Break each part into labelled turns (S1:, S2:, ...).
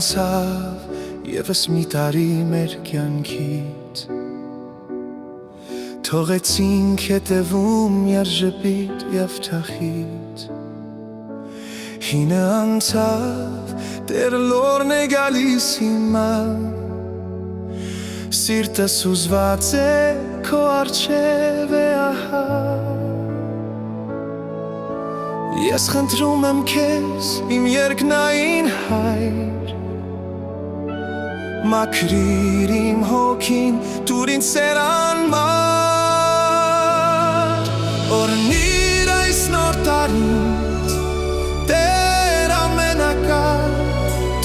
S1: անցավ Եվս մի տարի մեր կյանքից Թողեցինք հետևում երջպիտ և թախիտ Հինը անցավ Տեր լորն է գալիս հիմա Սիրտս ուզված է քո առջև է ահա Ես խնդրում եմ քեզ իմ երկնային հայր Մաքրիր իմ հոգին տուր ինձ սերանմար Օրհնիր այս նոր տարին Տեր ամենակար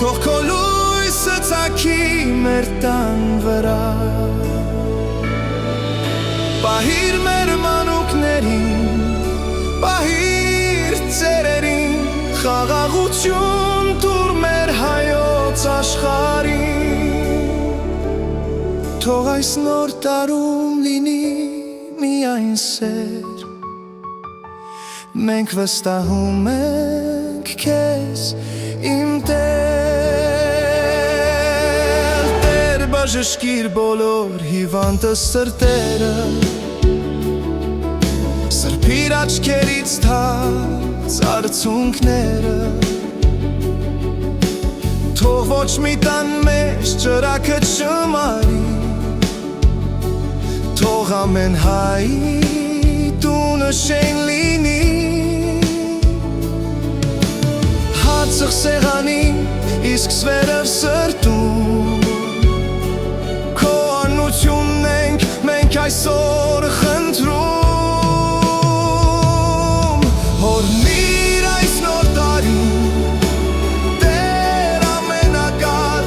S1: Թող քո լույսը ծագի մեր տան վրա Պահիր մեր մանուկներին Պահիր ծերերին Խաղաղություն տուր մեր հայոց աշխարհին Թող այս նոր տարում լինի միայն սեր Մենք վստահում ենք քեզ իմ Տեր Տեր բժշկիր բոլոր հիվանդ սրտերը Սրբիր աչքերից թաց արցունքները Թող ոչ մի տան մեջ ճրագը չմարի Թող ամեն հայի տունը շեն լինի Հացıq սեղանին իսկ սվերև սրտում Քո անությունն ենք մենք այսօր խնդրում Օրհնիր այս նոր տարին Տեր ամենակար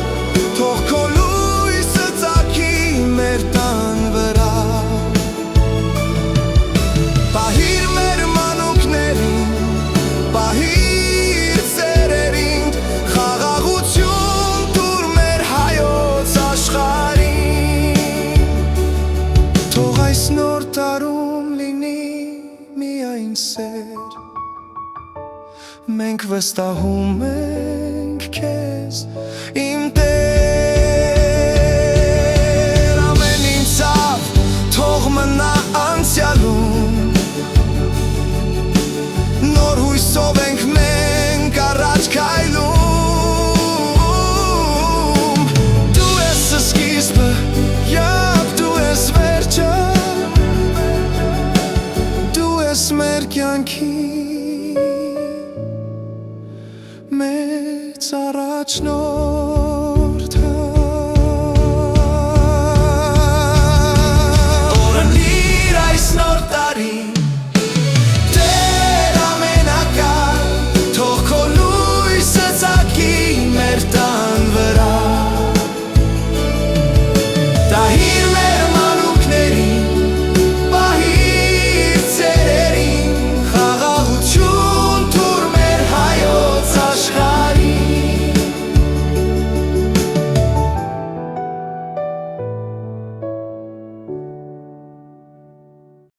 S1: Թող քո լույսը ծագի մեր տան վրա Պահիր մեր մանուկներին Պահիր ծերերին Խաղաղություն տուր մեր հայոց աշխարհին Թող այս նոր տարում լինի միայն սեր Մենք վստահում ենք քեզ իմ Տեր Ամեն ինձավ թող մնա անցյալում Նոր հույսով ենք մենք առաջ քայլում Դու ես սկիզբը և դու ես վերջը Դու ես մեր կյանքի Մեծ առաջնորդ